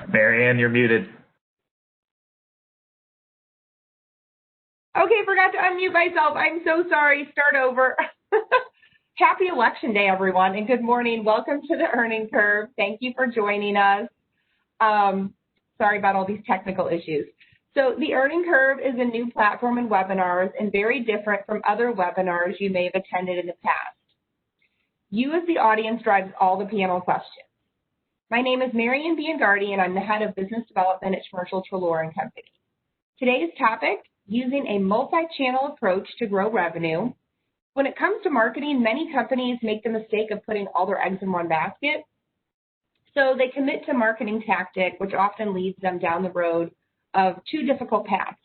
Marianne, you're muted. Okay, forgot to unmute myself. I'm so sorry. Start over. Happy Election Day, everyone, and good morning. Welcome to the Earning Curve. Thank you for joining us. Sorry about all these technical issues. So the Earning Curve is a new platform in webinars and very different from other webinars you may have attended in the past. You as the audience drives all the panel questions. My name is Marianne Biangardi, and I'm the head of business development at Commercial Trelaw & Company. Today's topic, using a multi-channel approach to grow revenue. When it comes to marketing, many companies make the mistake of putting all their eggs in one basket. So they commit to marketing tactic, which often leads them down the road of two difficult paths.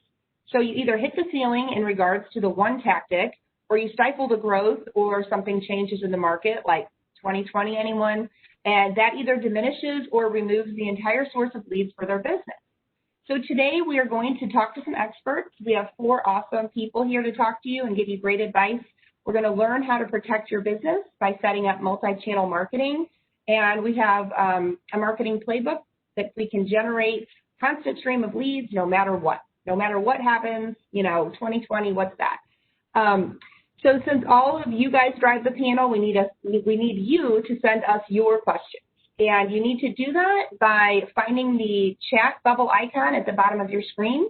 So you either hit the ceiling in regards to the one tactic, or you stifle the growth, or something changes in the market, like 2020, anyone, and that either diminishes or removes the entire source of leads for their business. So today we are going to talk to some experts. We have 4 awesome people here to talk to you and give you great advice. We're going to learn how to protect your business by setting up multi-channel marketing. And we have a marketing playbook that we can generate constant stream of leads no matter what. No matter what happens, 2020, what's that? So since all of you guys drive the panel, we need you to send us your questions. And you need to do that by finding the chat bubble icon at the bottom of your screen,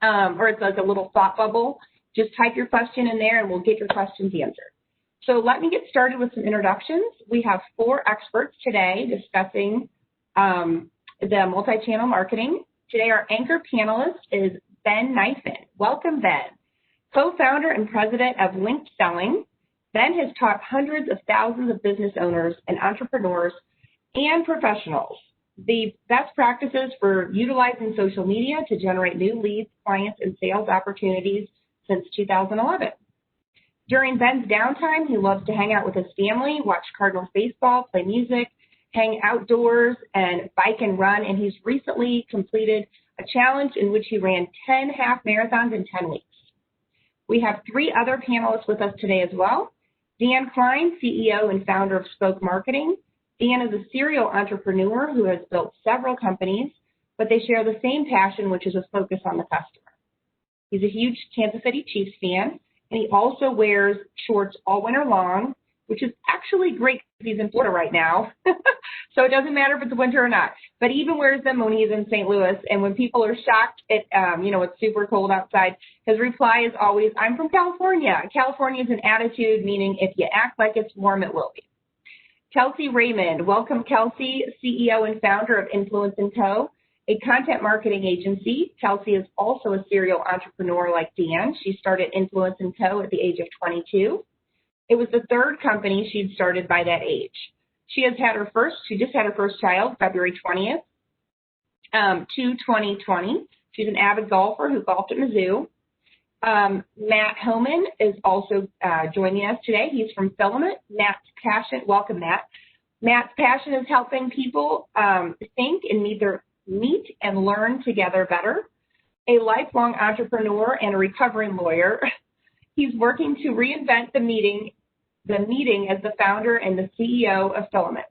or it's like a little thought bubble. Just type your question in there and we'll get your questions answered. So let me get started with some introductions. We have 4 experts today discussing the multi-channel marketing. Today our anchor panelist is Ben Knifen. Welcome, Ben. Co-founder and president of Linked Selling, Ben has taught hundreds of thousands of business owners and entrepreneurs and professionals the best practices for utilizing social media to generate new leads, clients, and sales opportunities since 2011. During Ben's downtime, he loves to hang out with his family, watch Cardinals baseball, play music, hang outdoors, and bike and run, and he's recently completed a challenge in which he ran 10 half marathons in 10 weeks. We have 3 other panelists with us today as well. Dan Klein, CEO and founder of Spoke Marketing. Dan is a serial entrepreneur who has built several companies, but they share the same passion, which is a focus on the customer. He's a huge Kansas City Chiefs fan, and he also wears shorts all winter long, which is actually great because he's in Florida right now. So it doesn't matter if it's winter or not, but he even wears them when he's in St. Louis. And when people are shocked at, it's super cold outside, his reply is always, I'm from California. California is an attitude, meaning if you act like it's warm, it will be. Kelsey Raymond. Welcome, Kelsey, CEO and founder of Influence & Co., a content marketing agency. Kelsey is also a serial entrepreneur like Dan. She started Influence & Co. at the age of 22. It was the 3rd company she'd started by that age. She just had her first child, February 20th, 2020. She's an avid golfer who golfed at Mizzou. Matt Homan is also joining us today. He's from Filament. Matt's passion, welcome, Matt. Matt's passion is helping people think and meet and learn together better. A lifelong entrepreneur and a recovering lawyer. He's working to reinvent the meeting as the founder and the CEO of Filament.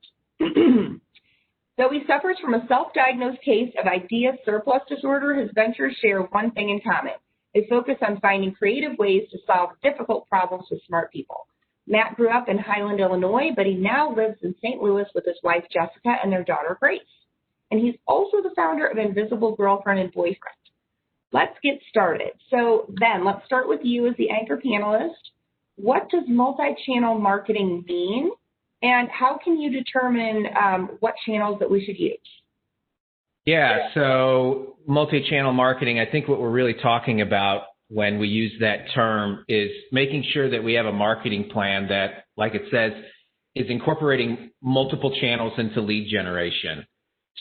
Though he suffers from a self-diagnosed case of idea surplus disorder, his ventures share one thing in common. They focus on finding creative ways to solve difficult problems with smart people. Matt grew up in Highland, Illinois, but he now lives in St. Louis with his wife, Jessica, and their daughter, Grace. And he's also the founder of Invisible Girlfriend and Boyfriend. Let's get started. So, Ben, let's start with you as the anchor panelist. What does multi-channel marketing mean, and how can you determine what channels that we should use? Yeah, so multi-channel marketing, I think what we're really talking about when we use that term is making sure that we have a marketing plan that, like it says, is incorporating multiple channels into lead generation.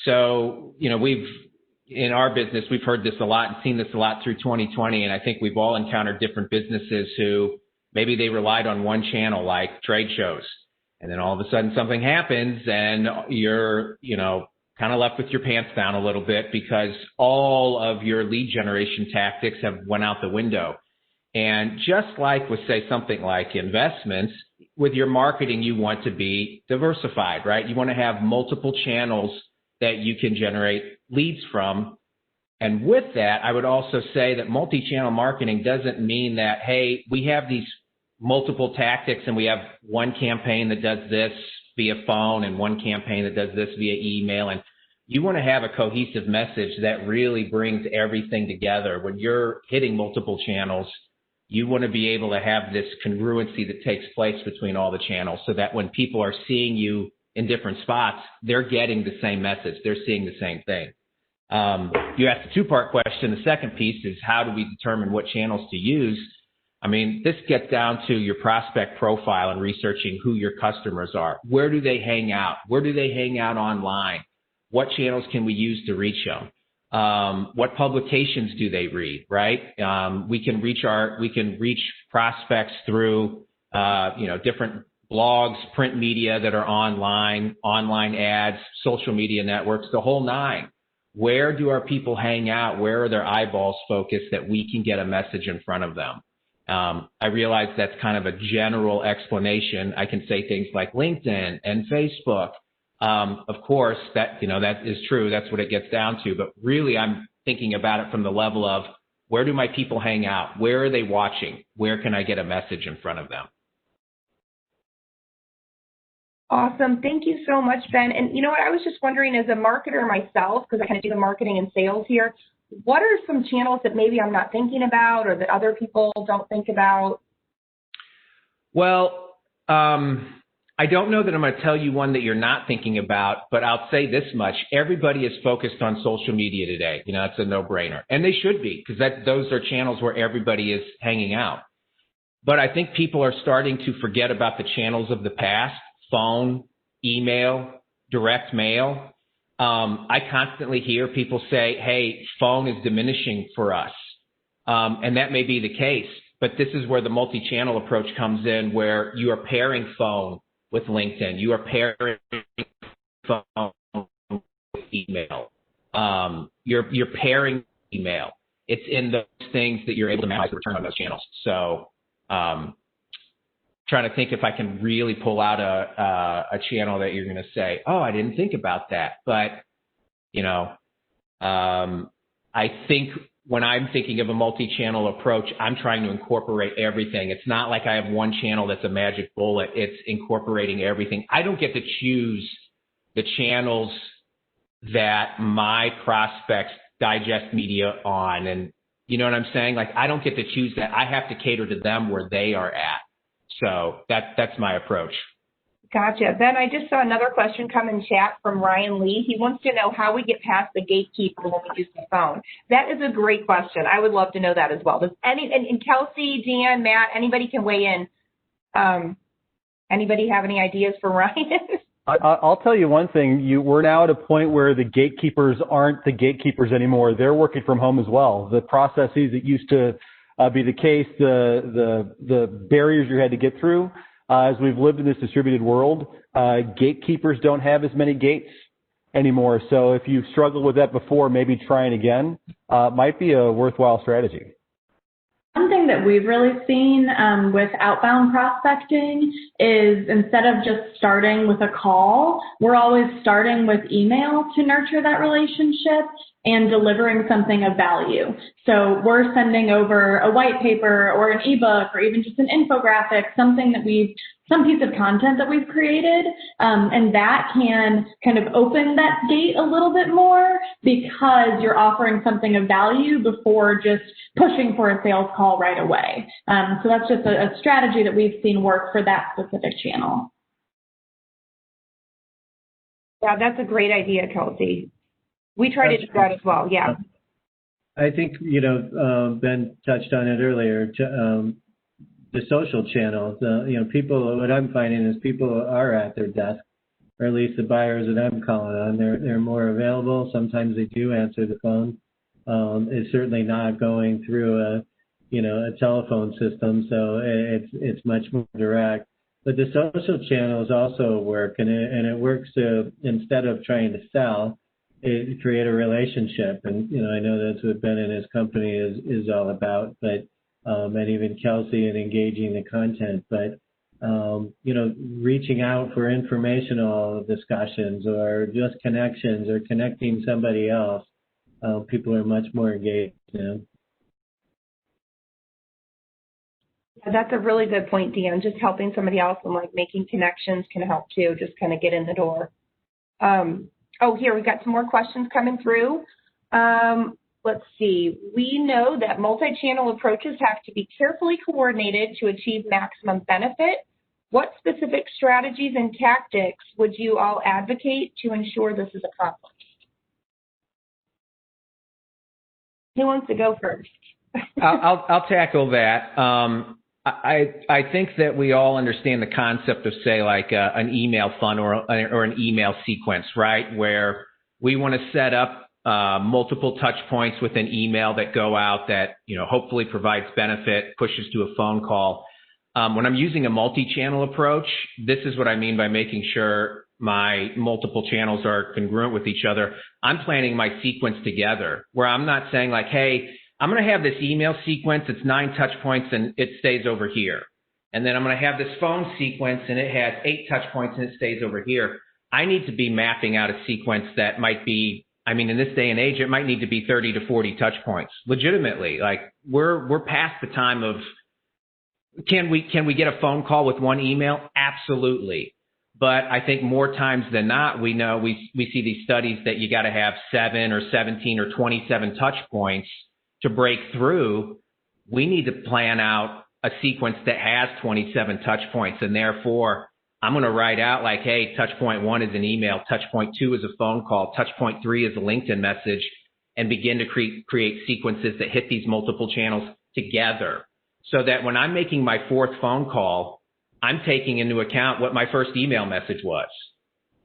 So, in our business, we've heard this a lot and seen this a lot through 2020, and I think we've all encountered different businesses who maybe they relied on one channel like trade shows, and then all of a sudden something happens and you're, kind of left with your pants down a little bit because all of your lead generation tactics have went out the window. And just like with, say, something like investments, with your marketing, you want to be diversified, right? You want to have multiple channels that you can generate leads from. And with that, I would also say that multi-channel marketing doesn't mean that, hey, we have these multiple tactics and we have one campaign that does this via phone and one campaign that does this via email. And you want to have a cohesive message that really brings everything together. When you're hitting multiple channels, you want to be able to have this congruency that takes place between all the channels so that when people are seeing you in different spots, they're getting the same message. They're seeing the same thing. You asked a two-part question. The second piece is how do we determine what channels to use? I mean, this gets down to your prospect profile and researching who your customers are. Where do they hang out? Where do they hang out online? What channels can we use to reach them? What publications do they read, right? We can reach prospects through, different blogs, print media that are online ads, social media networks, the whole nine. Where do our people hang out? Where are their eyeballs focused that we can get a message in front of them? I realize that's kind of a general explanation. I can say things like LinkedIn and Facebook. Of course, that is true. That's what it gets down to. But really, I'm thinking about it from the level of where do my people hang out? Where are they watching? Where can I get a message in front of them? Awesome. Thank you so much, Ben. And you know what? I was just wondering, as a marketer myself, because I kind of do the marketing and sales here, what are some channels that maybe I'm not thinking about or that other people don't think about? Well, I don't know that I'm going to tell you one that you're not thinking about, but I'll say this much. Everybody is focused on social media today. It's a no-brainer. And they should be, because those are channels where everybody is hanging out. But I think people are starting to forget about the channels of the past: phone, email, direct mail. I constantly hear people say, hey, phone is diminishing for us. And that may be the case, but this is where the multi-channel approach comes in, where you are pairing phone with LinkedIn. You are pairing phone with email. You're pairing email. It's in those things that you're able to maximize the return on those channels. So trying to think if I can really pull out a channel that you're going to say, oh, I didn't think about that. But, I think when I'm thinking of a multi-channel approach, I'm trying to incorporate everything. It's not like I have one channel that's a magic bullet. It's incorporating everything. I don't get to choose the channels that my prospects digest media on. And you know what I'm saying? Like, I don't get to choose that. I have to cater to them where they are at. So that's my approach. Gotcha. Ben, I just saw another question come in chat from Ryan Lee. He wants to know how we get past the gatekeeper when we use the phone. That is a great question. I would love to know that as well. Does and Kelsey, Jan, Matt, anybody can weigh in. Anybody have any ideas for Ryan? I'll tell you one thing. We're now at a point where the gatekeepers aren't the gatekeepers anymore. They're working from home as well. The processes that used to be the case, the barriers you had to get through, as we've lived in this distributed world, gatekeepers don't have as many gates anymore. So if you struggled with that before, maybe trying again might be a worthwhile strategy. One thing that we've really seen with outbound prospecting is instead of just starting with a call, we're always starting with email to nurture that relationship and delivering something of value. So we're sending over a white paper or an ebook or even just an infographic, some piece of content that we've created, and that can kind of open that gate a little bit more because you're offering something of value before just pushing for a sales call right away. So that's just a strategy that we've seen work for that specific channel. Yeah, that's a great idea, Kelsey. We try to do that as well, yeah. I think, Ben touched on it earlier, the social channels. People, what I'm finding is people are at their desk, or at least the buyers that I'm calling on, they're more available. Sometimes they do answer the phone. It's certainly not going through a telephone system, so it's much more direct. But the social channels also work, and it works to, instead of trying to sell, it create a relationship. And I know that's what Ben and his company is all about. But and even Kelsey and engaging the content. But reaching out for informational discussions or just connections or connecting somebody else. People are much more engaged now. Yeah, that's a really good point, Dan. Just helping somebody else and like making connections can help too, just kind of get in the door. Here, we've got some more questions coming through. Let's see. We know that multi-channel approaches have to be carefully coordinated to achieve maximum benefit. What specific strategies and tactics would you all advocate to ensure this is accomplished? Who wants to go first? I'll tackle that. I think that we all understand the concept of, say, like an email funnel or an email sequence, right? Where we want to set up multiple touch points with an email that go out that, hopefully provides benefit, pushes to a phone call. When I'm using a multi-channel approach, this is what I mean by making sure my multiple channels are congruent with each other. I'm planning my sequence together, where I'm not saying like, hey, I'm going to have this email sequence. It's 9 touch points and it stays over here. And then I'm going to have this phone sequence and it has 8 touch points and it stays over here. I need to be mapping out a sequence that might be, in this day and age, it might need to be 30 to 40 touch points. Legitimately, like we're past the time of, can we get a phone call with one email? Absolutely. But I think more times than not, we know we see these studies that you got to have 7 or 17 or 27 touch points to break through. We need to plan out a sequence that has 27 touch points. And therefore, I'm going to write out like, hey, touch point 1 is an email. Touch point 2 is a phone call. Touch point 3 is a LinkedIn message, and begin to create sequences that hit these multiple channels together, so that when I'm making my 4th phone call, I'm taking into account what my first email message was,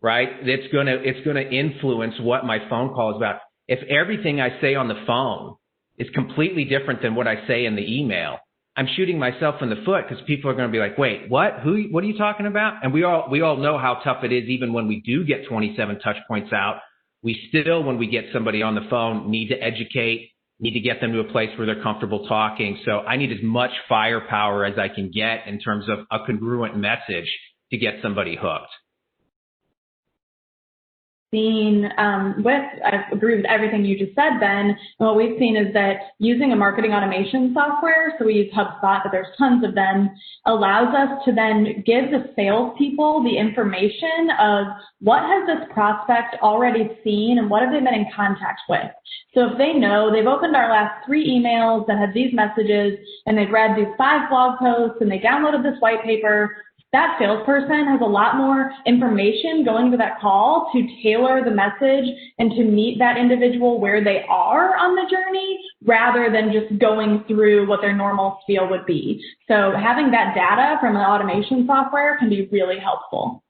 right? It's going to influence what my phone call is about. If everything I say on the phone is completely different than what I say in the email, I'm shooting myself in the foot, because people are going to be like, wait, what? What are you talking about? And we all know how tough it is. Even when we do get 27 touch points out, we still, when we get somebody on the phone, need to educate, need to get them to a place where they're comfortable talking. So I need as much firepower as I can get in terms of a congruent message to get somebody hooked. I agree with everything you just said, Ben. And what we've seen is that using a marketing automation software, so we use HubSpot, but there's tons of them, allows us to then give the salespeople the information of what has this prospect already seen and what have they been in contact with. So if they know they've opened our last 3 emails that had these messages and they've read these 5 blog posts and they downloaded this white paper, that salesperson has a lot more information going to that call to tailor the message and to meet that individual where they are on the journey, rather than just going through what their normal spiel would be. So having that data from an automation software can be really helpful.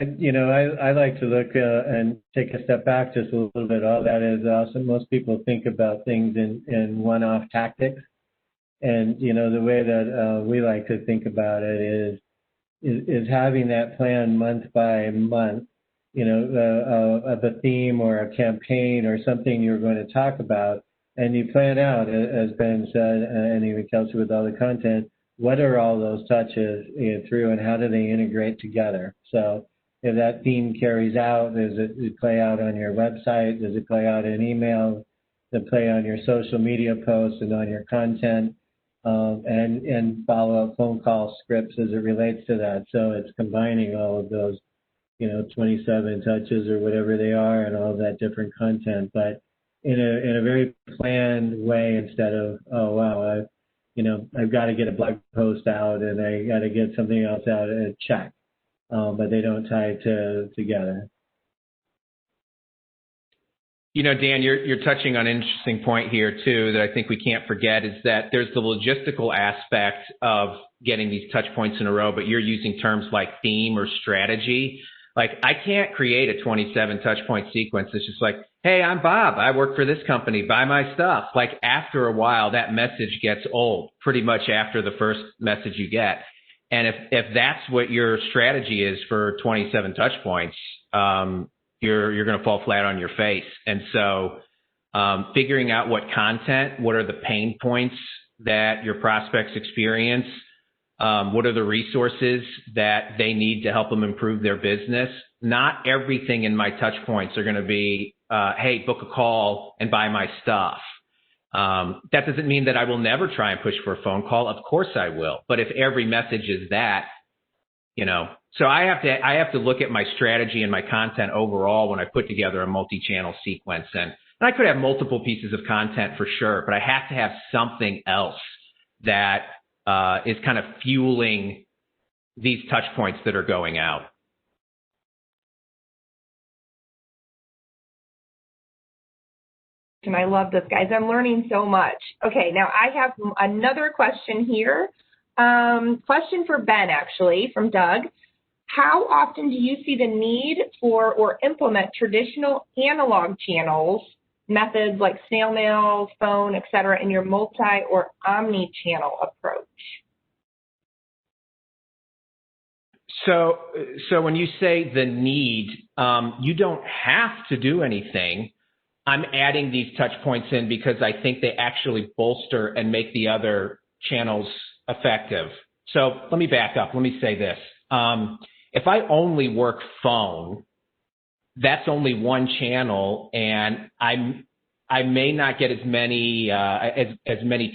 I like to look and take a step back just a little bit. All that is awesome. Most people think about things in one-off tactics. And, the way that we like to think about it is having that plan month by month, of a theme or a campaign or something you're going to talk about. And you plan out, as Ben said, and even Kelsey with all the content, what are all those touches through and how do they integrate together? So if that theme carries out, does it play out on your website? Does it play out in email? Does it play on your social media posts and on your content? And follow-up phone call scripts as it relates to that. So it's combining all of those, 27 touches or whatever they are and all of that different content, but in a very planned way, instead of, oh, wow, I've got to get a blog post out and I got to get something else out and check, but they don't tie together. Dan, you're touching on an interesting point here, too, that I think we can't forget, is that there's the logistical aspect of getting these touch points in a row, but you're using terms like theme or strategy. Like, I can't create a 27 touch point sequence. It's just like, hey, I'm Bob. I work for this company. Buy my stuff. Like, after a while, that message gets old pretty much after the first message you get. And if that's what your strategy is for 27 touch points, you're going to fall flat on your face. And so figuring out what content, what are the pain points that your prospects experience? What are the resources that they need to help them improve their business? Not everything in my touch points are going to be, hey, book a call and buy my stuff. That doesn't mean that I will never try and push for a phone call. Of course I will. But if every message is that, so I have to look at my strategy and my content overall when I put together a multi-channel sequence. And I could have multiple pieces of content for sure, but I have to have something else that is kind of fueling these touch points that are going out. And I love this, guys. I'm learning so much. Okay, now I have another question here. Question for Ben, actually, from Doug. How often do you see the need for or implement traditional analog channels, methods like snail mail, phone, et cetera, in your multi or omni-channel approach? So when you say the need, you don't have to do anything. I'm adding these touch points in because I think they actually bolster and make the other channels effective. So let me back up. Let me say this. If I only work phone, that's only one channel, and I may not get as many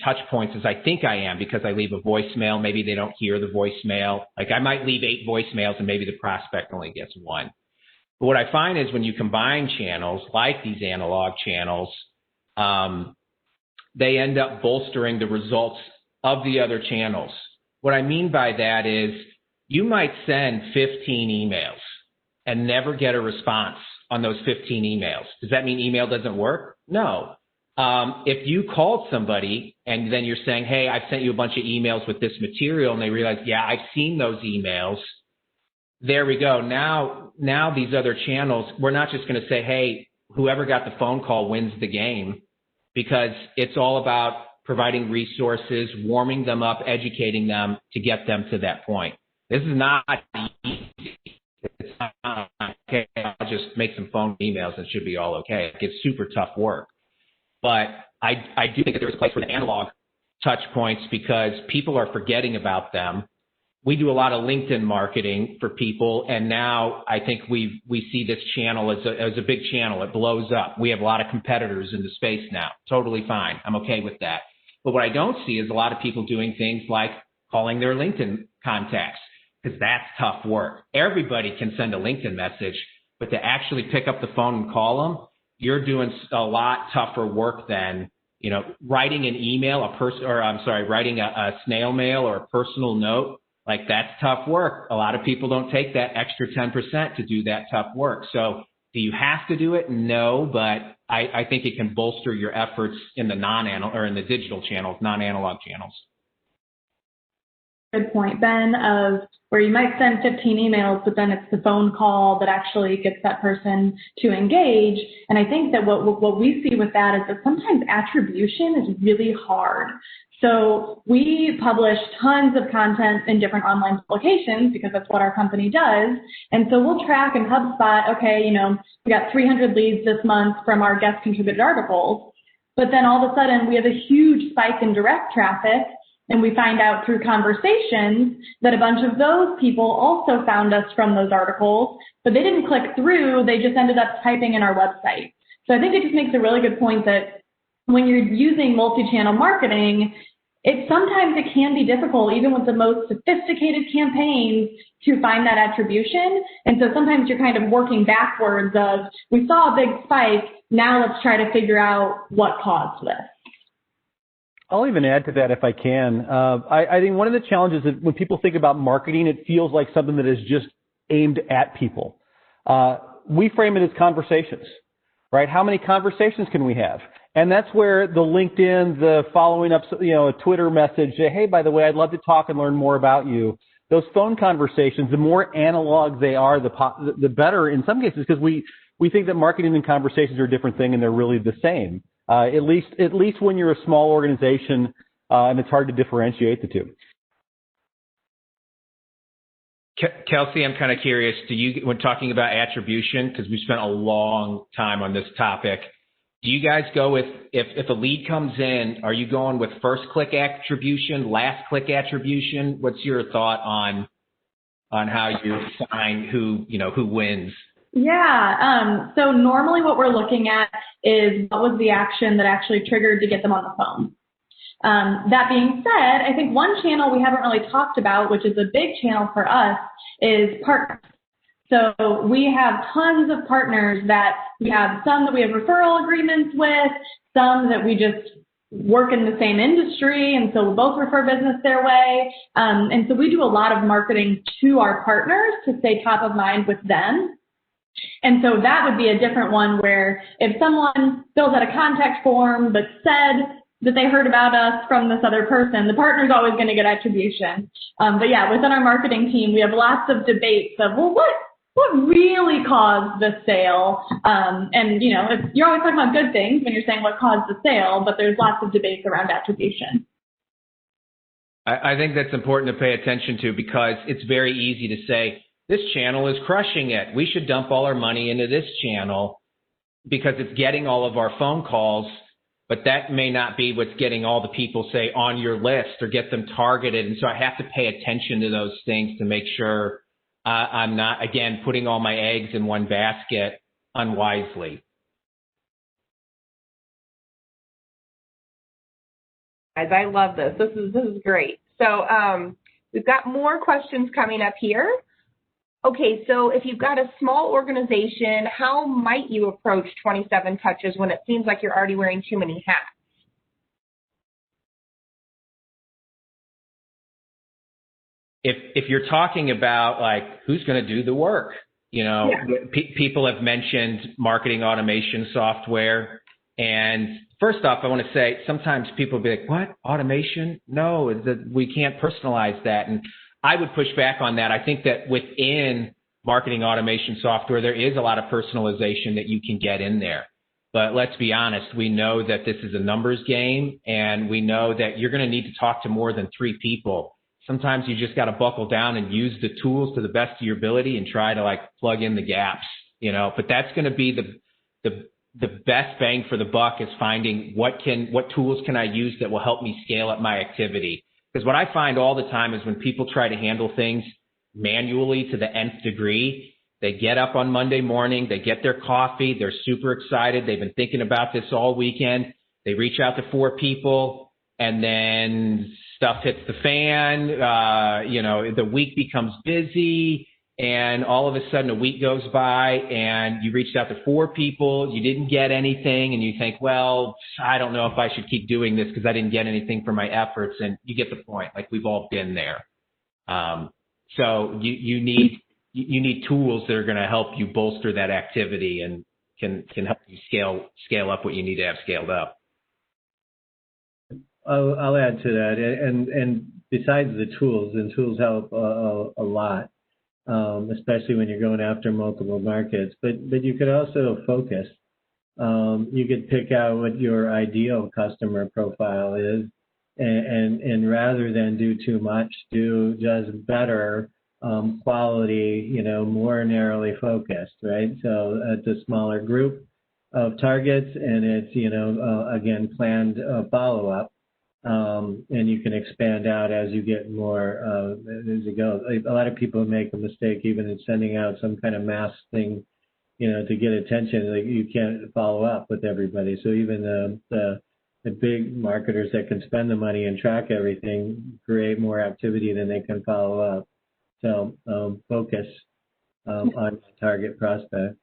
touch points as I think I am because I leave a voicemail. Maybe they don't hear the voicemail. Like I might leave 8 voicemails and maybe the prospect only gets 1. But what I find is when you combine channels like these analog channels, they end up bolstering the results of the other channels. What I mean by that is you might send 15 emails and never get a response on those 15 emails. Does that mean email doesn't work? No. If you called somebody and then you're saying, hey, I've sent you a bunch of emails with this material, and they realize, yeah, I've seen those emails. There we go. Now these other channels, we're not just going to say, hey, whoever got the phone call wins the game, because it's all about providing resources, warming them up, educating them to get them to that point. This is not easy. It's not, okay, I'll just make some phone emails and it should be all okay. It's super tough work. But I do think that there's a place for the analog touch points because people are forgetting about them. We do a lot of LinkedIn marketing for people, and now I think we see this channel as a big channel. It blows up. We have a lot of competitors in the space now. Totally fine. I'm okay with that. But what I don't see is a lot of people doing things like calling their LinkedIn contacts, because that's tough work. Everybody can send a LinkedIn message, but to actually pick up the phone and call them, you're doing a lot tougher work than, writing an email, writing a snail mail or a personal note. Like, that's tough work. A lot of people don't take that extra 10% to do that tough work. So do you have to do it? No, but I think it can bolster your efforts in the in the digital channels, non-analog channels. Good point, Ben, of where you might send 15 emails, but then it's the phone call that actually gets that person to engage. And I think that what we see with that is that sometimes attribution is really hard. So we publish tons of content in different online publications because that's what our company does. And so we'll track in HubSpot, okay, we got 300 leads this month from our guest contributed articles. But then all of a sudden we have a huge spike in direct traffic. And we find out through conversations that a bunch of those people also found us from those articles, but they didn't click through. They just ended up typing in our website. So I think it just makes a really good point that when you're using multi-channel marketing, sometimes it can be difficult, even with the most sophisticated campaigns, to find that attribution. And so sometimes you're kind of working backwards of, we saw a big spike, now let's try to figure out what caused this. I'll even add to that if I can. I think one of the challenges is when people think about marketing, it feels like something that is just aimed at people. We frame it as conversations, right? How many conversations can we have? And that's where the LinkedIn, the following up, a Twitter message, hey, by the way, I'd love to talk and learn more about you. Those phone conversations, the more analog they are, the better in some cases, because we think that marketing and conversations are a different thing and they're really the same. At least when you're a small organization, and it's hard to differentiate the two. Kelsey, I'm kind of curious, when talking about attribution, because we spent a long time on this topic, do you guys go with, if a lead comes in, are you going with first click attribution, last click attribution? What's your thought on how you assign who wins? Yeah. So normally what we're looking at is what was the action that actually triggered to get them on the phone. That being said, I think one channel we haven't really talked about, which is a big channel for us, is partners. So we have tons of partners that we have some that we have referral agreements with, some that we just work in the same industry, and so we both refer business their way. And so we do a lot of marketing to our partners to stay top of mind with them. And so that would be a different one where if someone fills out a contact form but said that they heard about us from this other person, the partner's always going to get attribution. But yeah, within our marketing team, we have lots of debates of, well, what really caused the sale? And, you're always talking about good things when you're saying what caused the sale, but there's lots of debates around attribution. I think that's important to pay attention to, because it's very easy to say, this channel is crushing it. We should dump all our money into this channel because it's getting all of our phone calls, but that may not be what's getting all the people, say, on your list or get them targeted. And so I have to pay attention to those things to make sure I'm not, again, putting all my eggs in one basket unwisely. Guys, I love this. This is great. So we've got more questions coming up here. Okay, so if you've got a small organization, how might you approach 27 touches when it seems like you're already wearing too many hats? If you're talking about like who's going to do the work, people have mentioned marketing automation software. And first off, I want to say sometimes people be like, what, automation? No, we can't personalize that. And I would push back on that. I think that within marketing automation software, there is a lot of personalization that you can get in there. But let's be honest, we know that this is a numbers game, and we know that you're going to need to talk to more than 3 people. Sometimes you just got to buckle down and use the tools to the best of your ability and try to plug in the gaps, but that's going to be the best bang for the buck, is finding what tools can I use that will help me scale up my activity. Because what I find all the time is when people try to handle things manually to the nth degree, they get up on Monday morning, they get their coffee, they're super excited, they've been thinking about this all weekend, they reach out to 4 people, and then stuff hits the fan, the week becomes busy, and all of a sudden a week goes by and you reached out to 4 people, you didn't get anything, and you think, well, I don't know if I should keep doing this because I didn't get anything for my efforts. And you get the point. We've all been there. So you need tools that are going to help you bolster that activity and can help you scale up what you need to have scaled up. I'll add to that. And besides the tools, and tools help a lot. Especially when you're going after multiple markets, but you could also focus. You could pick out what your ideal customer profile is, and rather than do too much, do just better quality, more narrowly focused, right? So it's a smaller group of targets, and it's, again, planned follow-up. And you can expand out as you get more, as you go. A lot of people make a mistake even in sending out some kind of mass thing, to get attention. You can't follow up with everybody. So even the big marketers that can spend the money and track everything create more activity than they can follow up. So focus on the target prospect.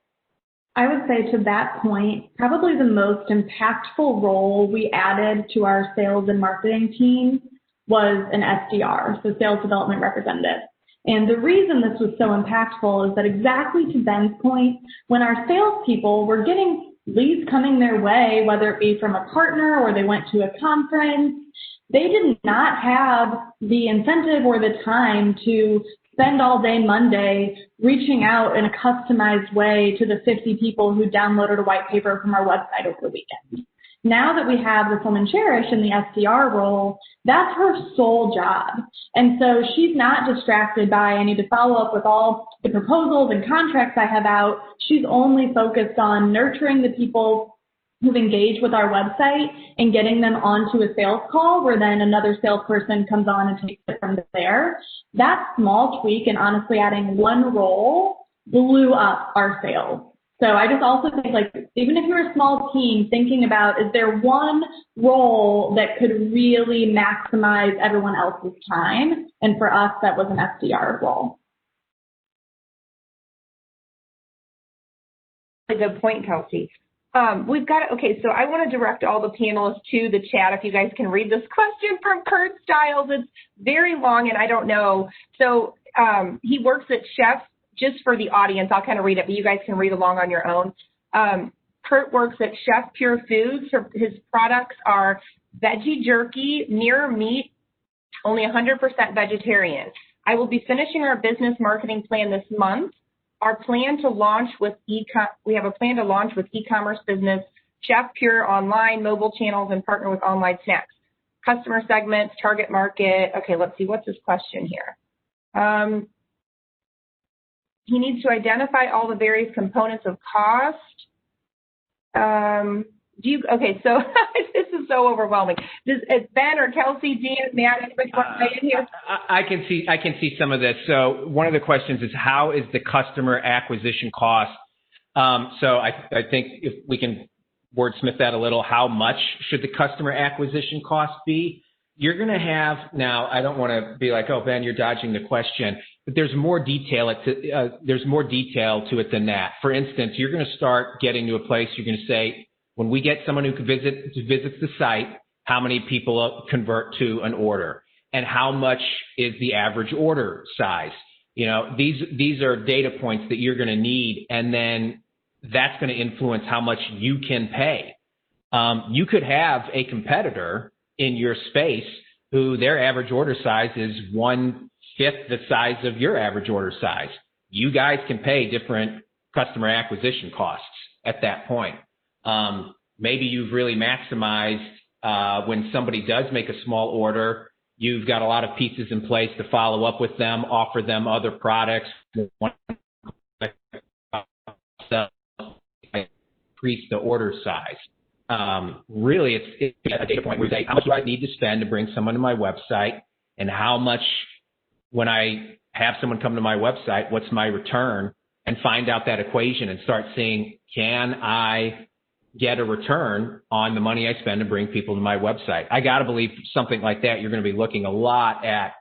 I would say to that point, probably the most impactful role we added to our sales and marketing team was an SDR, so sales development representative. And the reason this was so impactful is that, exactly to Ben's point, when our salespeople were getting leads coming their way, whether it be from a partner or they went to a conference, they did not have the incentive or the time to spend all day Monday reaching out in a customized way to the 50 people who downloaded a white paper from our website over the weekend. Now that we have this woman Cherish in the SDR role, that's her sole job. And so she's not distracted by, I need to follow up with all the proposals and contracts I have out. She's only focused on nurturing the people who've engaged with our website and getting them onto a sales call where then another salesperson comes on and takes it from there. That small tweak and honestly adding one role blew up our sales. So I just also think, like, even if you're a small team, thinking about, is there one role that could really maximize everyone else's time? And for us, that was an SDR role. A good point, Kelsey. We've got, okay, so I want to direct all the panelists to the chat if you guys can read this question from Kurt Stiles. It's very long and I don't know. So he works at Chef, just for the audience, I'll kind of read it, but you guys can read along on your own. Kurt works at Chef Pure Foods. His products are veggie jerky, mirror meat, only 100% vegetarian. I will be finishing our business marketing plan this month. Our plan to launch with we have a plan to launch with e-commerce business, Chef Pure online, mobile channels, and partner with online snacks. Customer segments, target market. Okay, let's see. What's his question here? He needs to identify all the various components of cost. Okay, so this is so overwhelming. Ben or Kelsey, Dan, Matt, anybody want to say in here? I can see some of this. So one of the questions is, how is the customer acquisition cost? So I think if we can wordsmith that a little, how much should the customer acquisition cost be? You're going to have, now I don't want to be like, oh, Ben, you're dodging the question, but there's more detail to it than that. For instance, you're going to start getting to a place you're going to say, when we get someone who visits the site, how many people convert to an order, and how much is the average order size? You know, these are data points that you're going to need, and then that's going to influence how much you can pay. You could have a competitor in your space who their average order size is 1/5 the size of your average order size. You guys can pay different customer acquisition costs at that point. Maybe you've really maximized when somebody does make a small order, you've got a lot of pieces in place to follow up with them, offer them other products, increase the order size. Really, it's a data point where you say, how much do I need to spend to bring someone to my website, and how much, when I have someone come to my website, what's my return, and find out that equation and start seeing, can I get a return on the money I spend to bring people to my website? I got to believe something like that, you're going to be looking a lot at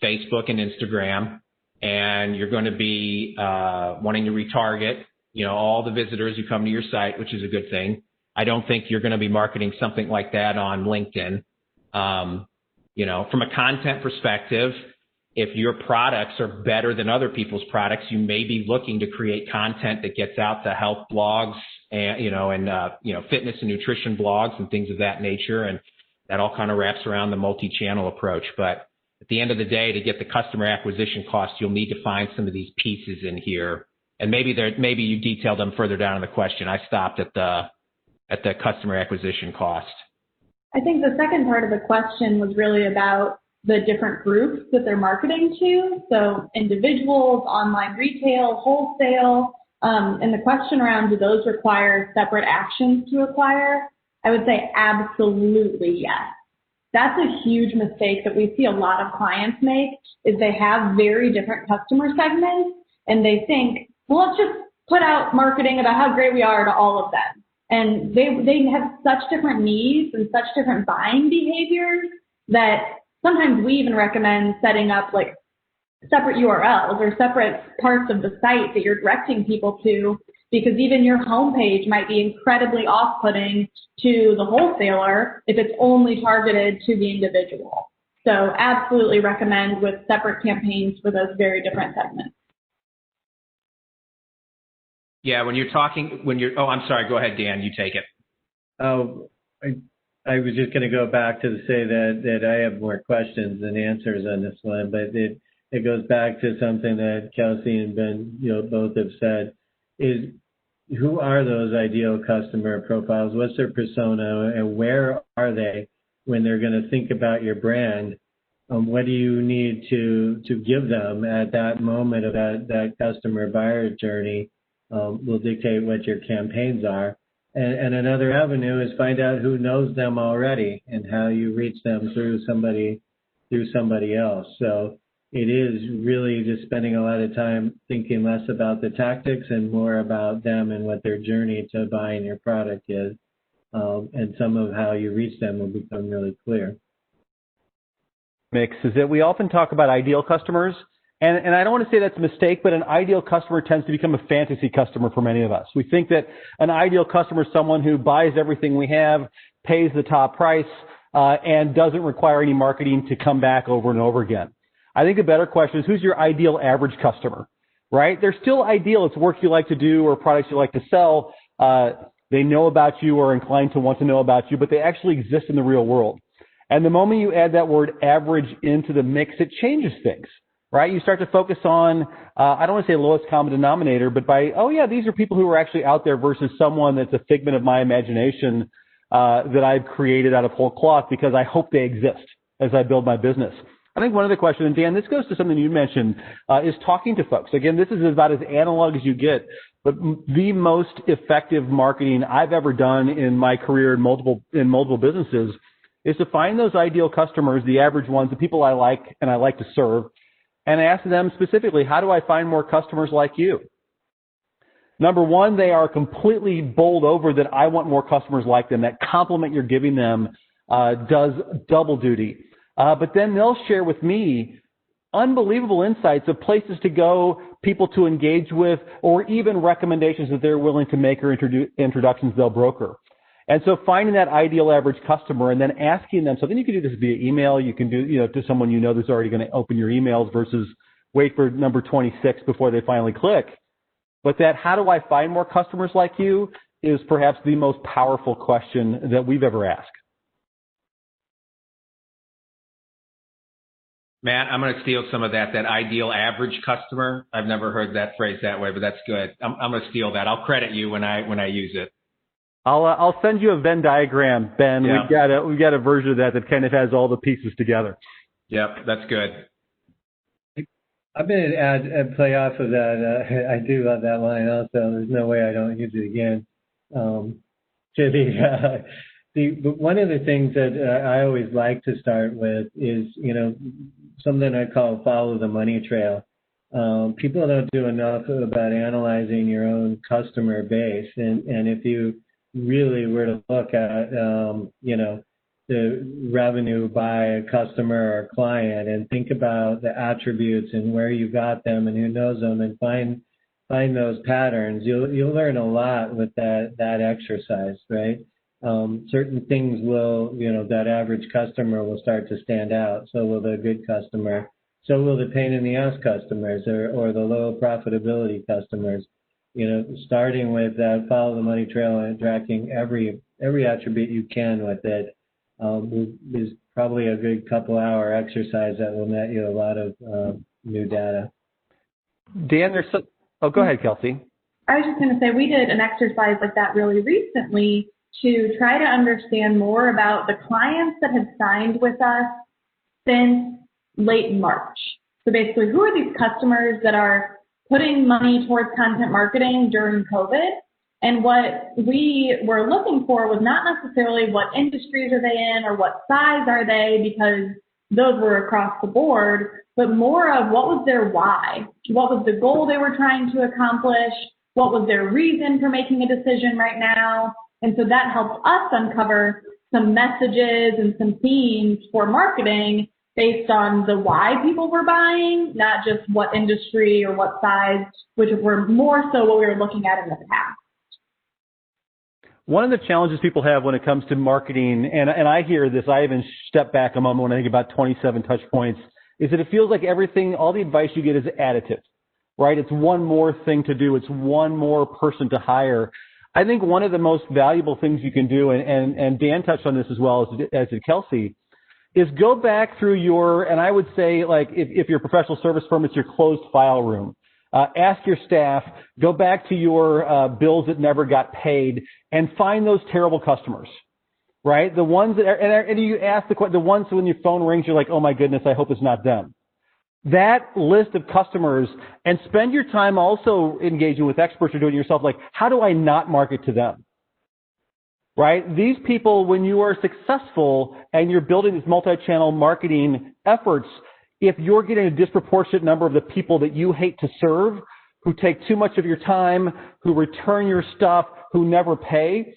Facebook and Instagram, and you're going to be wanting to retarget, all the visitors who come to your site, which is a good thing. I don't think you're going to be marketing something like that on LinkedIn. From a content perspective, if your products are better than other people's products, you may be looking to create content that gets out to health blogs and, fitness and nutrition blogs and things of that nature. And that all kind of wraps around the multi-channel approach. But at the end of the day, to get the customer acquisition cost, you'll need to find some of these pieces in here. And maybe you detailed them further down in the question. I stopped at the customer acquisition cost. I think the second part of the question was really about the different groups that they're marketing to. So individuals, online retail, wholesale, and the question around, do those require separate actions to acquire? I would say absolutely yes. That's a huge mistake that we see a lot of clients make, is they have very different customer segments and they think, well, let's just put out marketing about how great we are to all of them. And they have such different needs and such different buying behaviors that sometimes we even recommend setting up like separate URLs or separate parts of the site that you're directing people to, because even your homepage might be incredibly off-putting to the wholesaler if it's only targeted to the individual. So absolutely recommend with separate campaigns for those very different segments. Yeah, oh, I'm sorry, go ahead, Dan, you take it. Oh, I was just going to go back to say that I have more questions than answers on this one, but it goes back to something that Kelsey and Ben, both have said, is who are those ideal customer profiles? What's their persona, and where are they when they're going to think about your brand? What do you need to give them at that moment of that customer buyer journey? Will dictate what your campaigns are. And another avenue is find out who knows them already and how you reach them through somebody else. So it is really just spending a lot of time thinking less about the tactics and more about them and what their journey to buying your product is. And some of how you reach them will become really clear. Mix is that we often talk about ideal customers, and I don't want to say that's a mistake, but an ideal customer tends to become a fantasy customer for many of us. We think that an ideal customer is someone who buys everything we have, pays the top price, and doesn't require any marketing to come back over and over again. I think the better question is, who's your ideal average customer, right? They're still ideal. It's work you like to do or products you like to sell. They know about you or are inclined to want to know about you, but they actually exist in the real world. And the moment you add that word average into the mix, it changes things, right? You start to focus on, I don't want to say lowest common denominator, but by, oh yeah, these are people who are actually out there versus someone that's a figment of my imagination that I've created out of whole cloth because I hope they exist as I build my business. I think one of the questions, and Dan, this goes to something you mentioned, is talking to folks. Again, this is about as analog as you get, but the most effective marketing I've ever done in my career in multiple businesses is to find those ideal customers, the average ones, the people I like and I like to serve, and ask them specifically, how do I find more customers like you? Number one, they are completely bowled over that I want more customers like them. That compliment you're giving them does double duty. But then they'll share with me unbelievable insights of places to go, people to engage with, or even recommendations that they're willing to make or introductions they'll broker. And so finding that ideal average customer and then asking them, so then you can do this via email, you can do, to someone who's already going to open your emails versus wait for number 26 before they finally click. But that how do I find more customers like you is perhaps the most powerful question that we've ever asked. Matt, I'm going to steal some of that ideal average customer. I've never heard that phrase that way, but that's good. I'm going to steal that. I'll credit you when I use it. I'll send you a Venn diagram, Ben. Yeah. We've got a version of that kind of has all the pieces together. Yep, that's good. I'm going to add play off of that. I do love that line also. There's no way I don't use it again. But one of the things that I always like to start with is, something I call follow the money trail. People don't do enough about analyzing your own customer base. And if you really were to look at, the revenue by a customer or client and think about the attributes and where you got them and who knows them and find those patterns, you'll learn a lot with that exercise, right? Certain things will, that average customer will start to stand out. So will the good customer. So will the pain in the ass customers or the low profitability customers. Starting with that follow the money trail and tracking every attribute you can with it is probably a good couple-hour exercise that will net you a lot of new data. Dan, go ahead, Kelsey. I was just going to say we did an exercise like that really recently to try to understand more about the clients that have signed with us since late March. So basically, who are these customers that are putting money towards content marketing during COVID? And what we were looking for was not necessarily what industries are they in or what size are they, because those were across the board, but more of what was their why? What was the goal they were trying to accomplish? What was their reason for making a decision right now? And so that helped us uncover some messages and some themes for marketing based on the why people were buying, not just what industry or what size, which were more so what we were looking at in the past. One of the challenges people have when it comes to marketing, and I hear this, I even step back a moment when I think about 27 touch points, is that it feels like everything, all the advice you get is additive, right? It's one more thing to do. It's one more person to hire. I think one of the most valuable things you can do, and Dan touched on this as well as did Kelsey, is go back through your, and I would say, like, if you're a professional service firm, it's your closed file room. Ask your staff, go back to your bills that never got paid, and find those terrible customers, right? The ones that are, and you ask the ones when your phone rings, you're like, oh my goodness, I hope it's not them. That list of customers, and spend your time also engaging with experts or doing it yourself, like, how do I not market to them? right? These people, when you are successful and you're building these multi-channel marketing efforts, if you're getting a disproportionate number of the people that you hate to serve, who take too much of your time, who return your stuff, who never pay,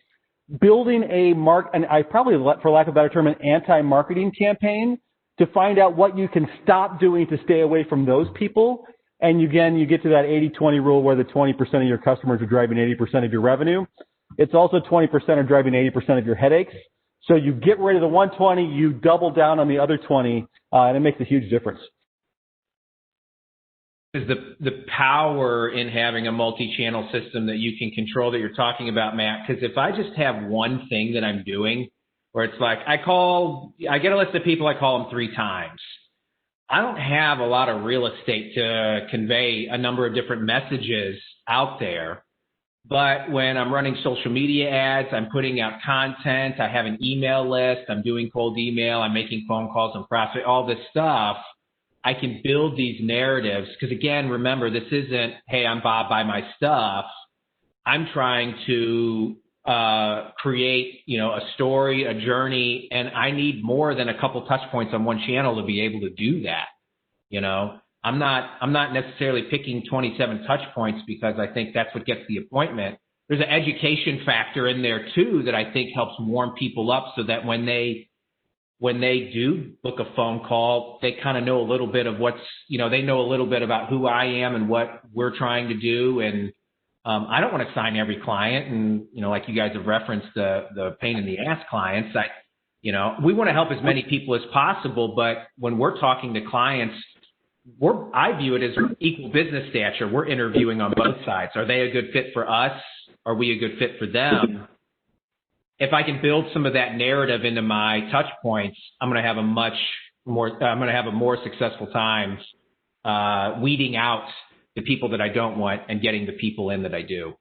building and I probably, for lack of a better term, an anti-marketing campaign to find out what you can stop doing to stay away from those people. And again, you get to that 80-20 rule where the 20% of your customers are driving 80% of your revenue. It's also 20% are driving 80% of your headaches. So you get rid of the 120, you double down on the other 20, and it makes a huge difference. Is the power in having a multi-channel system that you can control that you're talking about, Matt? Because if I just have one thing that I'm doing, where it's like I get a list of people, I call them 3 times. I don't have a lot of real estate to convey a number of different messages out there. But when I'm running social media ads, I'm putting out content, I have an email list, I'm doing cold email, I'm making phone calls, I'm prospecting, all this stuff, I can build these narratives. Because again, remember, this isn't, hey, I'm Bob, buy my stuff. I'm trying to create, a story, a journey, and I need more than a couple touch points on one channel to be able to do that. I'm not necessarily picking 27 touch points because I think that's what gets the appointment. There's an education factor in there too that I think helps warm people up so that when they do book a phone call, they kind of know a little bit of they know a little bit about who I am and what we're trying to do. And I don't want to sign every client. And, like you guys have referenced the pain in the ass clients, we want to help as many people as possible. But when we're talking to clients, I view it as equal business stature. We're interviewing on both sides. Are they a good fit for us? Are we a good fit for them? If I can build some of that narrative into my touch points, I'm going to have a more successful time weeding out the people that I don't want and getting the people in that I do.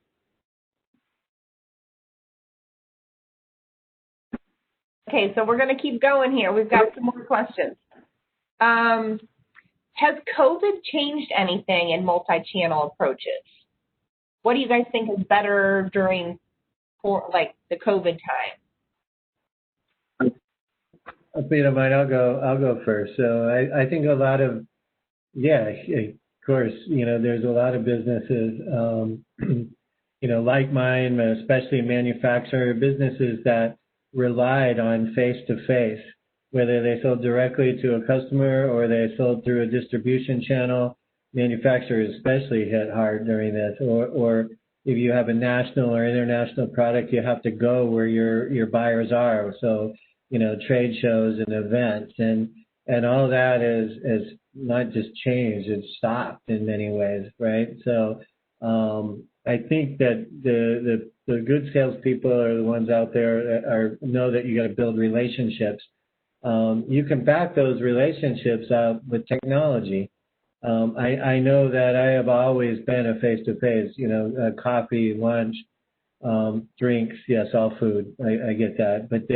Okay, so we're going to keep going here. We've got some more questions. Has COVID changed anything in multi-channel approaches? What do you guys think is better during the COVID time? If you don't mind, I'll go first. So I think a lot of, of course, there's a lot of businesses, like mine, especially manufacturer businesses that relied on face-to-face, whether they sold directly to a customer or they sold through a distribution channel. Manufacturers especially hit hard during this, or if you have a national or international product, you have to go where your buyers are. So, trade shows and events and all that is not just changed, it's stopped in many ways, right? So I think that the good salespeople are the ones out there that know that you got to build relationships. You can back those relationships up with technology. I know that I have always been a face-to-face, coffee, lunch, drinks, yes, all food. I get that. But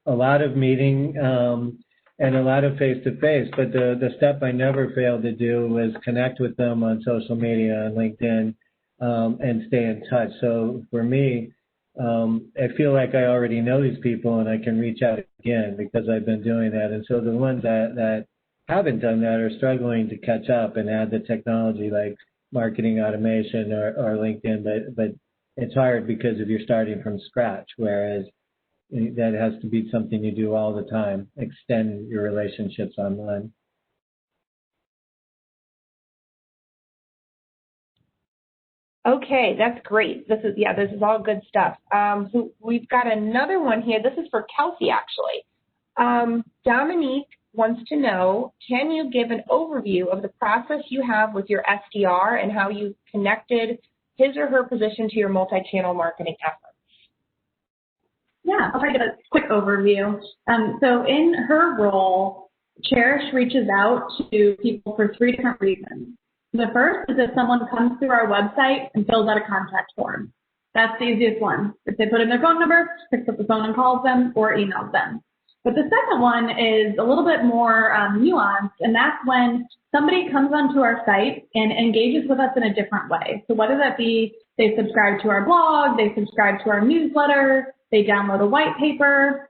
a lot of meeting and a lot of face-to-face. But the step I never failed to do was connect with them on social media, on LinkedIn, and stay in touch. So for me, I feel like I already know these people and I can reach out again because I've been doing that. And so the ones that haven't done that are struggling to catch up and add the technology like marketing automation or LinkedIn, but it's hard because if you're starting from scratch, whereas that has to be something you do all the time, extend your relationships online. Okay, that's great. This is all good stuff. So we've got another one here. This is for Kelsey, actually. Dominique wants to know, can you give an overview of the process you have with your SDR and how you connected his or her position to your multi-channel marketing efforts? Yeah, I'll try to give a quick overview. So in her role, Cherish reaches out to people for 3 different reasons. The first is if someone comes through our website and fills out a contact form. That's the easiest one. If they put in their phone number, picks up the phone and calls them or emails them. But the second one is a little bit more nuanced, and that's when somebody comes onto our site and engages with us in a different way. So whether that be they subscribe to our blog, they subscribe to our newsletter, they download a white paper.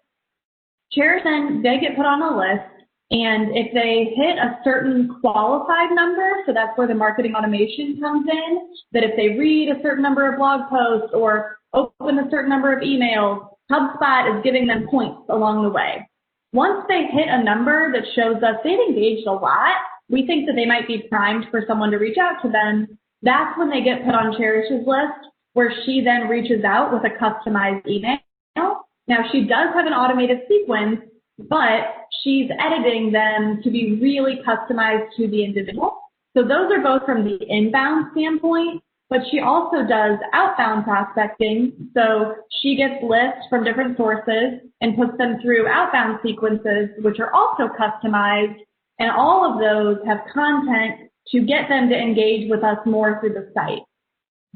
Chairs then, they get put on a list, and if they hit a certain qualified number, so that's where the marketing automation comes in, that if they read a certain number of blog posts or open a certain number of emails, HubSpot is giving them points along the way. Once they hit a number that shows us they've engaged a lot, we think that they might be primed for someone to reach out to them. That's when they get put on Cherish's list, where she then reaches out with a customized email. Now, she does have an automated sequence, but she's editing them to be really customized to the individual. So those are both from the inbound standpoint, but she also does outbound prospecting. So she gets lists from different sources and puts them through outbound sequences, which are also customized, and all of those have content to get them to engage with us more through the site.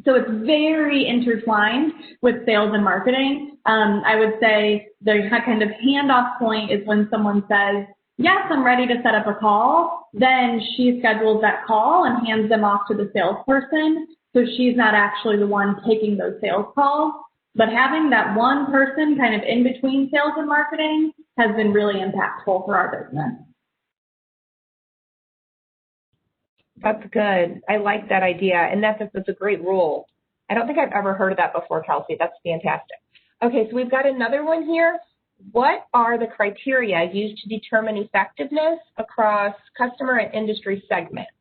So it's very intertwined with sales and marketing. I would say the kind of handoff point is when someone says, yes, I'm ready to set up a call. Then she schedules that call and hands them off to the salesperson. So she's not actually the one taking those sales calls. But having that one person kind of in between sales and marketing has been really impactful for our business. That's good. I like that idea, and that's a great rule. I don't think I've ever heard of that before, Kelsey. That's fantastic. Okay, so we've got another one here. What are the criteria used to determine effectiveness across customer and industry segments?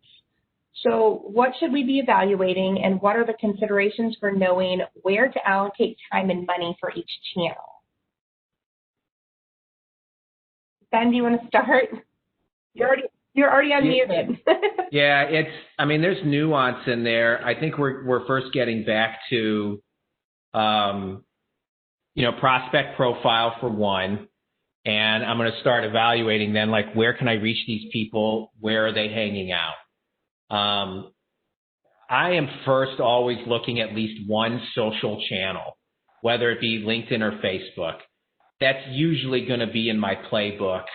So what should we be evaluating, and what are the considerations for knowing where to allocate time and money for each channel? Ben, do you want to start? You're already unmuted. Yeah, there's nuance in there. I think we're first getting back to, prospect profile for one, and I'm going to start evaluating then, like, where can I reach these people? Where are they hanging out? I am first always looking at least one social channel, whether it be LinkedIn or Facebook. That's usually going to be in my playbook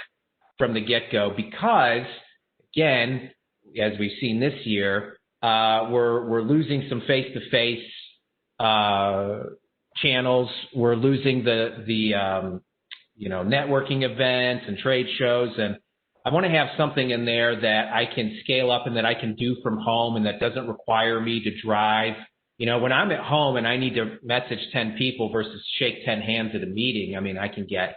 from the get-go because, again, as we've seen this year, we're losing some face-to-face channels. We're losing the networking events and trade shows, and I want to have something in there that I can scale up and that I can do from home and that doesn't require me to drive. When I'm at home and I need to message 10 people versus shake 10 hands at a meeting, I can get